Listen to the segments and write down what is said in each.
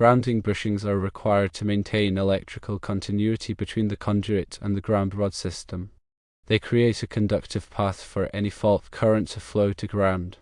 Grounding bushings are required to maintain electrical continuity between the conduit and the ground rod system. They create a conductive path for any fault current to flow to ground.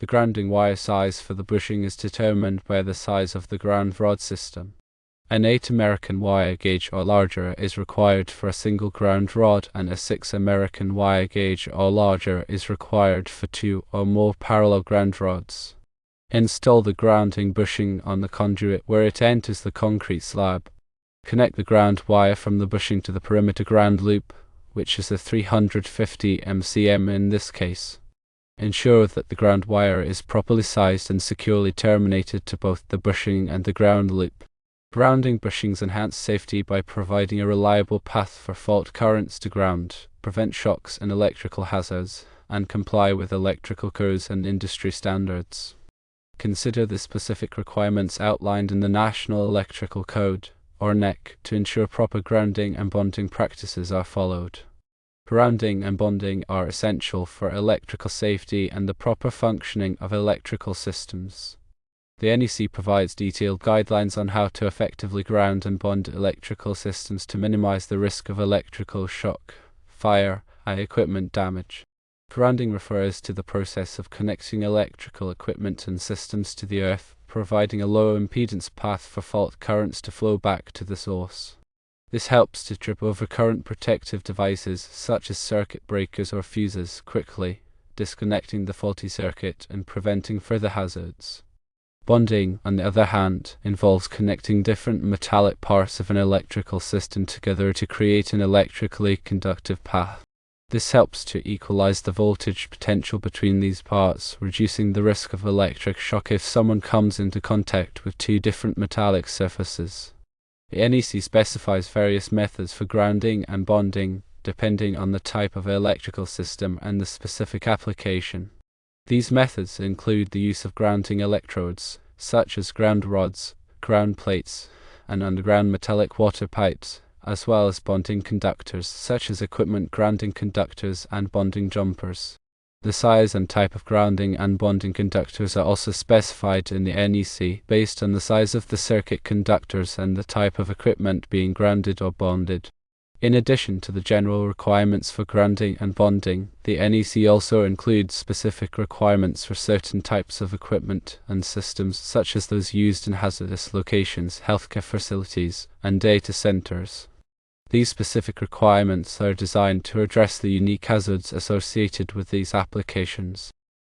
The grounding wire size for the bushing is determined by the size of the ground rod system. An 8 American wire gauge or larger is required for a single ground rod, and a 6 American wire gauge or larger is required for 2 or more parallel ground rods. Install the grounding bushing on the conduit where it enters the concrete slab. Connect the ground wire from the bushing to the perimeter ground loop, which is a 350 mcm in this case. Ensure that the ground wire is properly sized and securely terminated to both the bushing and the ground loop. Grounding bushings enhance safety by providing a reliable path for fault currents to ground, prevent shocks and electrical hazards, and comply with electrical codes and industry standards. Consider the specific requirements outlined in the National Electrical Code, or NEC, to ensure proper grounding and bonding practices are followed. Grounding and bonding are essential for electrical safety and the proper functioning of electrical systems. The NEC provides detailed guidelines on how to effectively ground and bond electrical systems to minimize the risk of electrical shock, fire, and equipment damage. Grounding refers to the process of connecting electrical equipment and systems to the earth, providing a low impedance path for fault currents to flow back to the source. This helps to trip over current protective devices such as circuit breakers or fuses quickly, disconnecting the faulty circuit and preventing further hazards. Bonding, on the other hand, involves connecting different metallic parts of an electrical system together to create an electrically conductive path. This helps to equalize the voltage potential between these parts, reducing the risk of electric shock if someone comes into contact with two different metallic surfaces. The NEC specifies various methods for grounding and bonding, depending on the type of electrical system and the specific application. These methods include the use of grounding electrodes, such as ground rods, ground plates, and underground metallic water pipes, as well as bonding conductors, such as equipment grounding conductors and bonding jumpers. The size and type of grounding and bonding conductors are also specified in the NEC based on the size of the circuit conductors and the type of equipment being grounded or bonded. In addition to the general requirements for grounding and bonding, the NEC also includes specific requirements for certain types of equipment and systems, such as those used in hazardous locations, healthcare facilities, and data centers. These specific requirements are designed to address the unique hazards associated with these applications.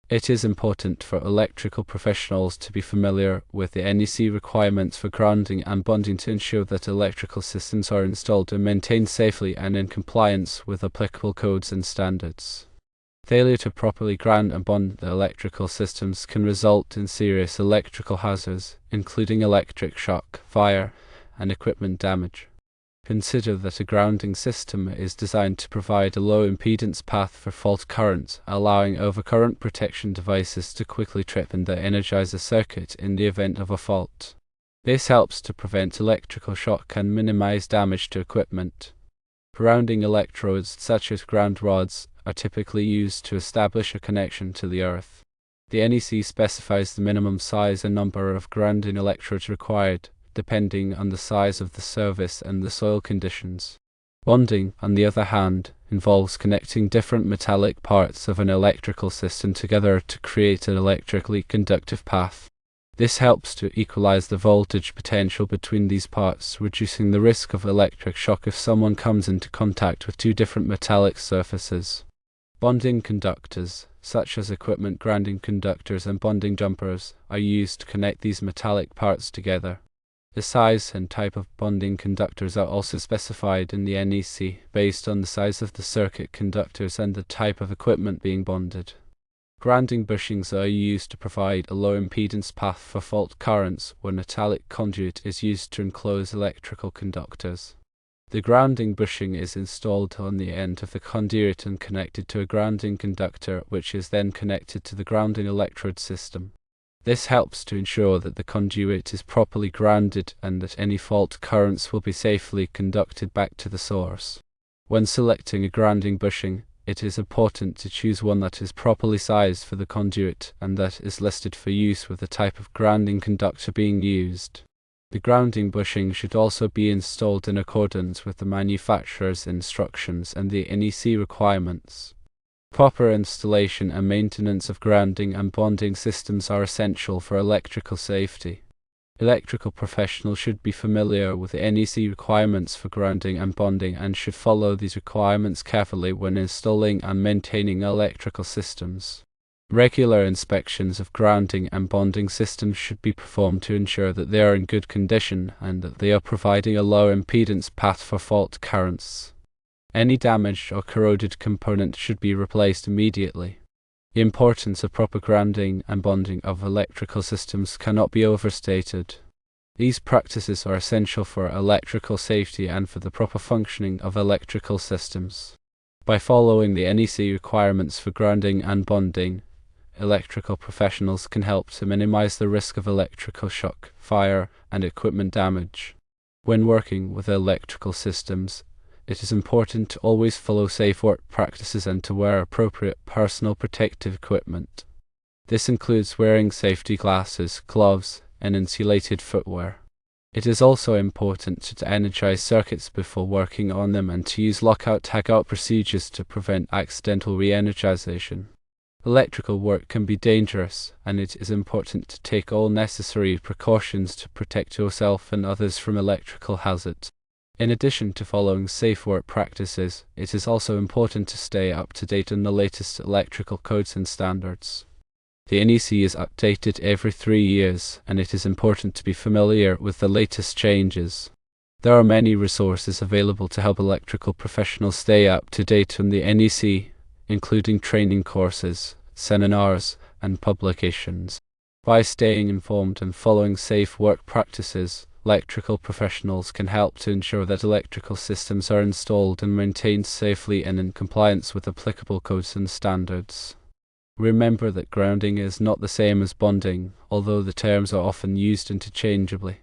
It is important for electrical professionals to be familiar with the NEC requirements for grounding and bonding to ensure that electrical systems are installed and maintained safely and in compliance with applicable codes and standards. Failure to properly ground and bond the electrical systems can result in serious electrical hazards, including electric shock, fire, and equipment damage. Consider that a grounding system is designed to provide a low impedance path for fault currents, allowing overcurrent protection devices to quickly trip and de-energize a circuit in the event of a fault. This helps to prevent electrical shock and minimize damage to equipment. Grounding electrodes, such as ground rods, are typically used to establish a connection to the earth. The NEC specifies the minimum size and number of grounding electrodes required, depending on the size of the service and the soil conditions. Bonding, on the other hand, involves connecting different metallic parts of an electrical system together to create an electrically conductive path. This helps to equalize the voltage potential between these parts, reducing the risk of electric shock if someone comes into contact with two different metallic surfaces. Bonding conductors, such as equipment grounding conductors and bonding jumpers, are used to connect these metallic parts together. The size and type of bonding conductors are also specified in the NEC based on the size of the circuit conductors and the type of equipment being bonded. Grounding bushings are used to provide a low impedance path for fault currents when metallic conduit is used to enclose electrical conductors. The grounding bushing is installed on the end of the conduit and connected to a grounding conductor, which is then connected to the grounding electrode system. This helps to ensure that the conduit is properly grounded and that any fault currents will be safely conducted back to the source. When selecting a grounding bushing, it is important to choose one that is properly sized for the conduit and that is listed for use with the type of grounding conductor being used. The grounding bushing should also be installed in accordance with the manufacturer's instructions and the NEC requirements. Proper installation and maintenance of grounding and bonding systems are essential for electrical safety. Electrical professionals should be familiar with the NEC requirements for grounding and bonding and should follow these requirements carefully when installing and maintaining electrical systems. Regular inspections of grounding and bonding systems should be performed to ensure that they are in good condition and that they are providing a low impedance path for fault currents. Any damaged or corroded component should be replaced immediately. The importance of proper grounding and bonding of electrical systems cannot be overstated. These practices are essential for electrical safety and for the proper functioning of electrical systems. By following the NEC requirements for grounding and bonding, electrical professionals can help to minimize the risk of electrical shock, fire, and equipment damage. When working with electrical systems, it is important to always follow safe work practices and to wear appropriate personal protective equipment. This includes wearing safety glasses, gloves, and insulated footwear. It is also important to energize circuits before working on them and to use lockout-tagout procedures to prevent accidental re-energization. Electrical work can be dangerous, and it is important to take all necessary precautions to protect yourself and others from electrical hazards. In addition to following safe work practices, it is also important to stay up to date on the latest electrical codes and standards. The NEC is updated every 3 years, and it is important to be familiar with the latest changes. There are many resources available to help electrical professionals stay up to date on the NEC, including training courses, seminars, and publications. By staying informed and following safe work practices, electrical professionals can help to ensure that electrical systems are installed and maintained safely and in compliance with applicable codes and standards. Remember that grounding is not the same as bonding, although the terms are often used interchangeably.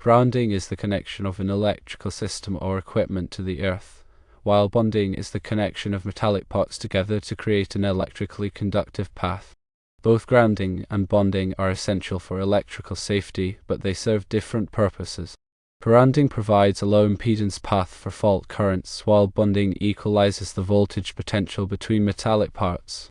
Grounding is the connection of an electrical system or equipment to the earth, while bonding is the connection of metallic parts together to create an electrically conductive path. Both grounding and bonding are essential for electrical safety, but they serve different purposes. Grounding provides a low impedance path for fault currents, while bonding equalizes the voltage potential between metallic parts.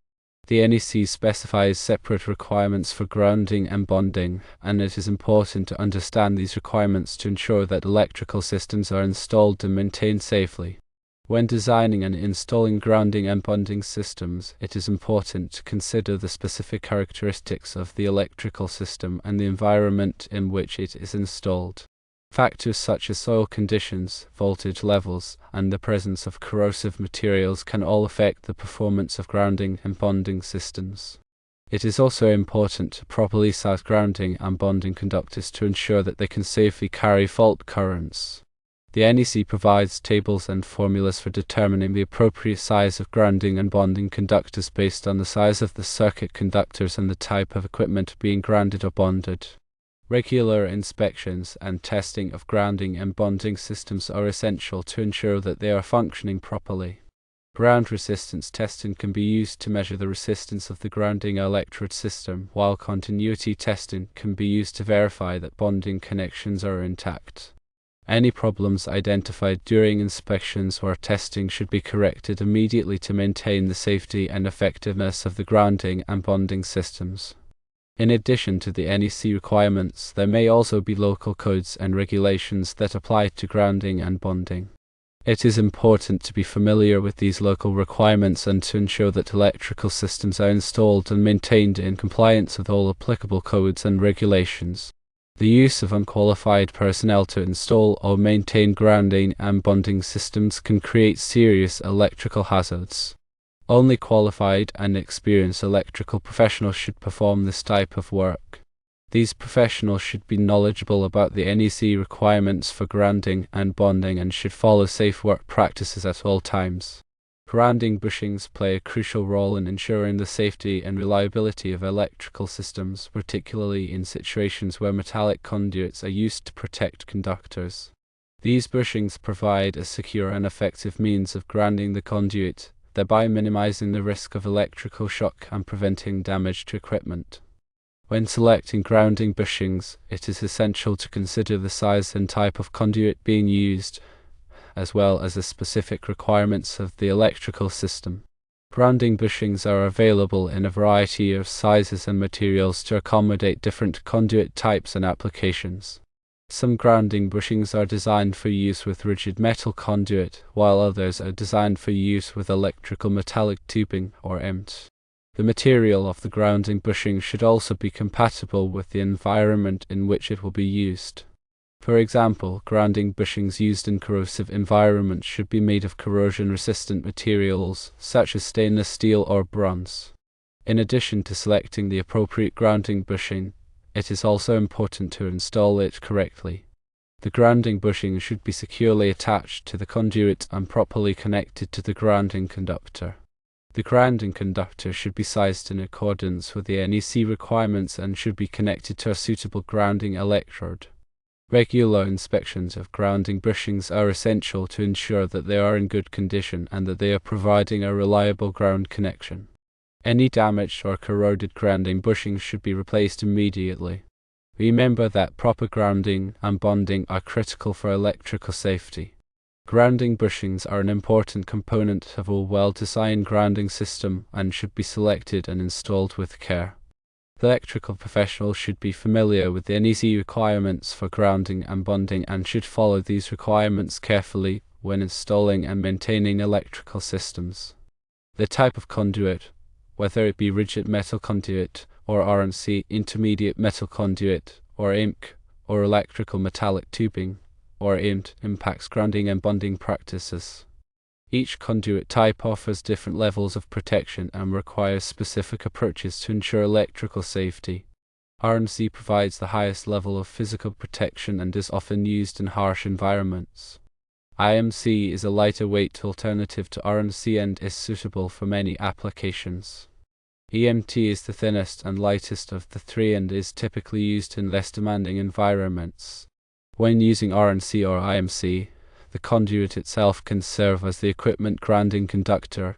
The NEC specifies separate requirements for grounding and bonding, and it is important to understand these requirements to ensure that electrical systems are installed and maintained safely. When designing and installing grounding and bonding systems, it is important to consider the specific characteristics of the electrical system and the environment in which it is installed. Factors such as soil conditions, voltage levels, and the presence of corrosive materials can all affect the performance of grounding and bonding systems. It is also important to properly size grounding and bonding conductors to ensure that they can safely carry fault currents. The NEC provides tables and formulas for determining the appropriate size of grounding and bonding conductors based on the size of the circuit conductors and the type of equipment being grounded or bonded. Regular inspections and testing of grounding and bonding systems are essential to ensure that they are functioning properly. Ground resistance testing can be used to measure the resistance of the grounding electrode system, while continuity testing can be used to verify that bonding connections are intact. Any problems identified during inspections or testing should be corrected immediately to maintain the safety and effectiveness of the grounding and bonding systems. In addition to the NEC requirements, there may also be local codes and regulations that apply to grounding and bonding. It is important to be familiar with these local requirements and to ensure that electrical systems are installed and maintained in compliance with all applicable codes and regulations. The use of unqualified personnel to install or maintain grounding and bonding systems can create serious electrical hazards. Only qualified and experienced electrical professionals should perform this type of work. These professionals should be knowledgeable about the NEC requirements for grounding and bonding and should follow safe work practices at all times. Grounding bushings play a crucial role in ensuring the safety and reliability of electrical systems, particularly in situations where metallic conduits are used to protect conductors. These bushings provide a secure and effective means of grounding the conduit, thereby minimizing the risk of electrical shock and preventing damage to equipment. When selecting grounding bushings, it is essential to consider the size and type of conduit being used, as well as the specific requirements of the electrical system. Grounding bushings are available in a variety of sizes and materials to accommodate different conduit types and applications. Some grounding bushings are designed for use with rigid metal conduit, while others are designed for use with electrical metallic tubing, or EMT. The material of the grounding bushing should also be compatible with the environment in which it will be used. For example, grounding bushings used in corrosive environments should be made of corrosion-resistant materials, such as stainless steel or bronze. In addition to selecting the appropriate grounding bushing, it is also important to install it correctly. The grounding bushing should be securely attached to the conduit and properly connected to the grounding conductor. The grounding conductor should be sized in accordance with the NEC requirements and should be connected to a suitable grounding electrode. Regular inspections of grounding bushings are essential to ensure that they are in good condition and that they are providing a reliable ground connection. Any damaged or corroded grounding bushings should be replaced immediately. Remember that proper grounding and bonding are critical for electrical safety. Grounding bushings are an important component of a well-designed grounding system and should be selected and installed with care. The electrical professional should be familiar with the NEC requirements for grounding and bonding and should follow these requirements carefully when installing and maintaining electrical systems. The type of conduit, whether it be rigid metal conduit or RNC intermediate metal conduit or IMC or electrical metallic tubing or INT, impacts grounding and bonding practices. Each conduit type offers different levels of protection and requires specific approaches to ensure electrical safety. RNC provides the highest level of physical protection and is often used in harsh environments. IMC is a lighter weight alternative to RNC and is suitable for many applications. EMT is the thinnest and lightest of the three and is typically used in less demanding environments. When using RNC or IMC, the conduit itself can serve as the equipment grounding conductor,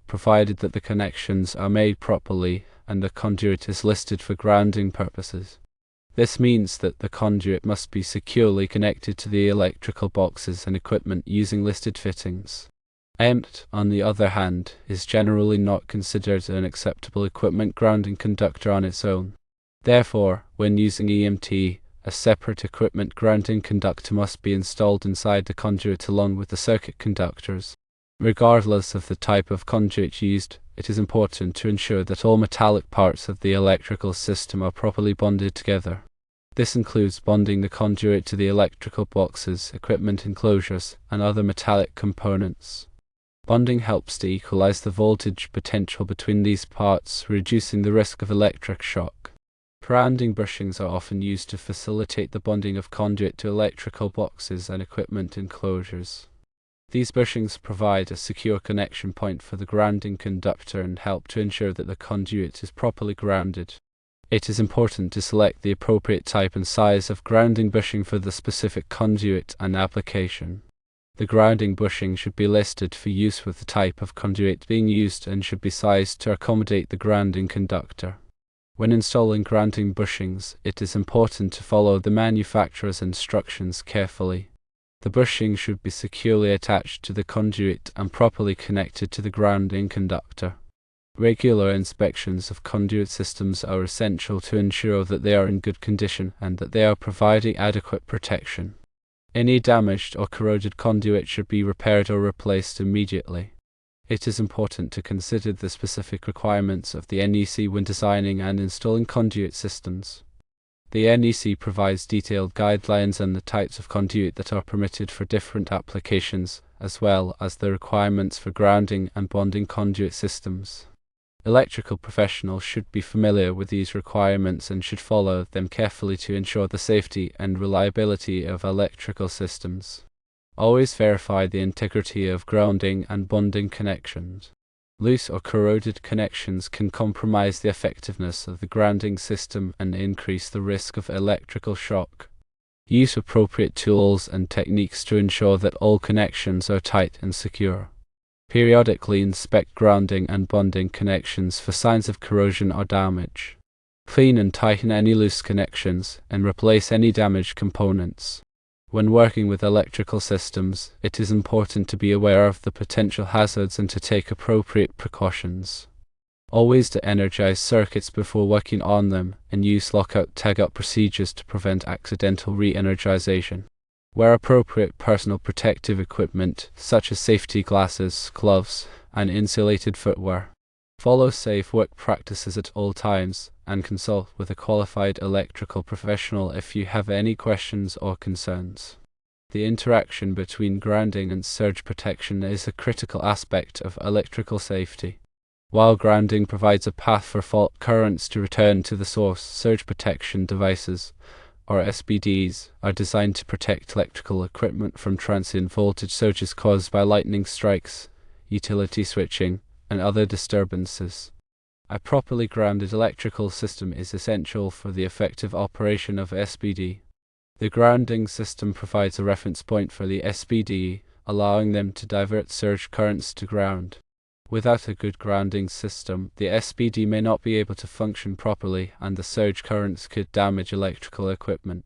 provided that the connections are made properly and the conduit is listed for grounding purposes. This means that the conduit must be securely connected to the electrical boxes and equipment using listed fittings. EMT, on the other hand, is generally not considered an acceptable equipment grounding conductor on its own. Therefore, when using EMT, a separate equipment grounding conductor must be installed inside the conduit along with the circuit conductors. Regardless of the type of conduit used, it is important to ensure that all metallic parts of the electrical system are properly bonded together. This includes bonding the conduit to the electrical boxes, equipment enclosures, and other metallic components. Bonding helps to equalize the voltage potential between these parts, reducing the risk of electric shock. Grounding bushings are often used to facilitate the bonding of conduit to electrical boxes and equipment enclosures. These bushings provide a secure connection point for the grounding conductor and help to ensure that the conduit is properly grounded. It is important to select the appropriate type and size of grounding bushing for the specific conduit and application. The grounding bushing should be listed for use with the type of conduit being used and should be sized to accommodate the grounding conductor. When installing grounding bushings, it is important to follow the manufacturer's instructions carefully. The bushing should be securely attached to the conduit and properly connected to the grounding conductor. Regular inspections of conduit systems are essential to ensure that they are in good condition and that they are providing adequate protection. Any damaged or corroded conduit should be repaired or replaced immediately. It is important to consider the specific requirements of the NEC when designing and installing conduit systems. The NEC provides detailed guidelines on the types of conduit that are permitted for different applications, as well as the requirements for grounding and bonding conduit systems. Electrical professionals should be familiar with these requirements and should follow them carefully to ensure the safety and reliability of electrical systems. Always verify the integrity of grounding and bonding connections. Loose or corroded connections can compromise the effectiveness of the grounding system and increase the risk of electrical shock. Use appropriate tools and techniques to ensure that all connections are tight and secure. Periodically inspect grounding and bonding connections for signs of corrosion or damage. Clean and tighten any loose connections, and replace any damaged components. When working with electrical systems, it is important to be aware of the potential hazards and to take appropriate precautions. Always de-energize circuits before working on them, and use lockout-tagout procedures to prevent accidental re-energization. Wear appropriate personal protective equipment, such as safety glasses, gloves, and insulated footwear. Follow safe work practices at all times, and consult with a qualified electrical professional if you have any questions or concerns. The interaction between grounding and surge protection is a critical aspect of electrical safety. While grounding provides a path for fault currents to return to the source, surge protection devices, or SPDs, are designed to protect electrical equipment from transient voltage surges caused by lightning strikes, utility switching, and other disturbances. A properly grounded electrical system is essential for the effective operation of SPD. The grounding system provides a reference point for the SPD, allowing them to divert surge currents to ground. Without a good grounding system, the SPD may not be able to function properly, and the surge currents could damage electrical equipment.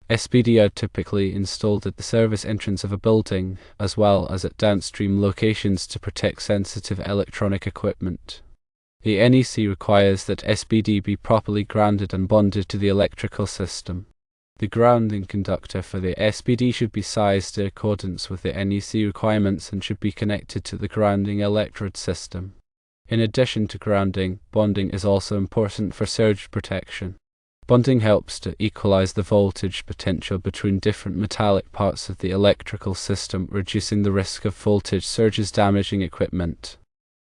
SPD are typically installed at the service entrance of a building, as well as at downstream locations to protect sensitive electronic equipment. The NEC requires that SPD be properly grounded and bonded to the electrical system. The grounding conductor for the SPD should be sized in accordance with the NEC requirements and should be connected to the grounding electrode system. In addition to grounding, bonding is also important for surge protection. Bonding helps to equalize the voltage potential between different metallic parts of the electrical system, reducing the risk of voltage surges damaging equipment.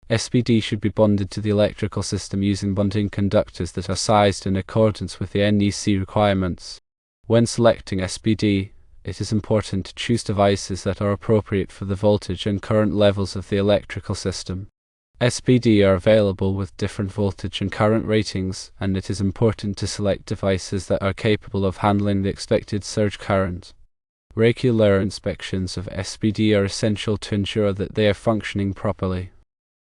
SPD should be bonded to the electrical system using bonding conductors that are sized in accordance with the NEC requirements. When selecting SPD, it is important to choose devices that are appropriate for the voltage and current levels of the electrical system. SPD are available with different voltage and current ratings, and it is important to select devices that are capable of handling the expected surge current. Regular inspections of SPD are essential to ensure that they are functioning properly.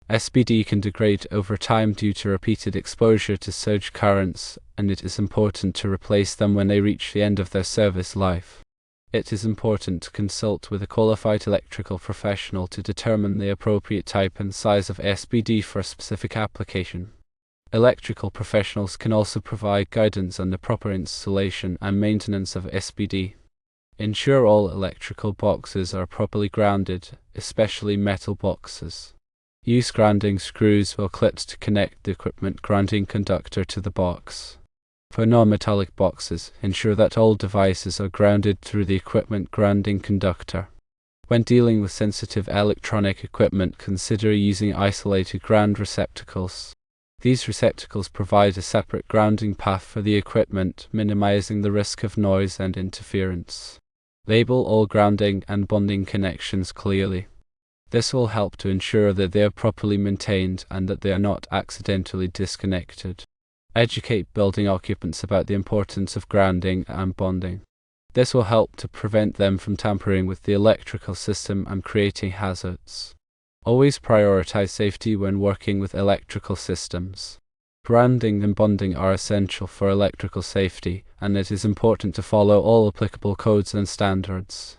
SPD can degrade over time due to repeated exposure to surge currents, and it is important to replace them when they reach the end of their service life. It is important to consult with a qualified electrical professional to determine the appropriate type and size of SPD for a specific application. Electrical professionals can also provide guidance on the proper installation and maintenance of SPD. Ensure all electrical boxes are properly grounded, especially metal boxes. Use grounding screws or clips to connect the equipment grounding conductor to the box. For non-metallic boxes, ensure that all devices are grounded through the equipment grounding conductor. When dealing with sensitive electronic equipment, consider using isolated ground receptacles. These receptacles provide a separate grounding path for the equipment, minimizing the risk of noise and interference. Label all grounding and bonding connections clearly. This will help to ensure that they are properly maintained and that they are not accidentally disconnected. Educate building occupants about the importance of grounding and bonding. This will help to prevent them from tampering with the electrical system and creating hazards. Always prioritize safety when working with electrical systems. Grounding and bonding are essential for electrical safety, and it is important to follow all applicable codes and standards.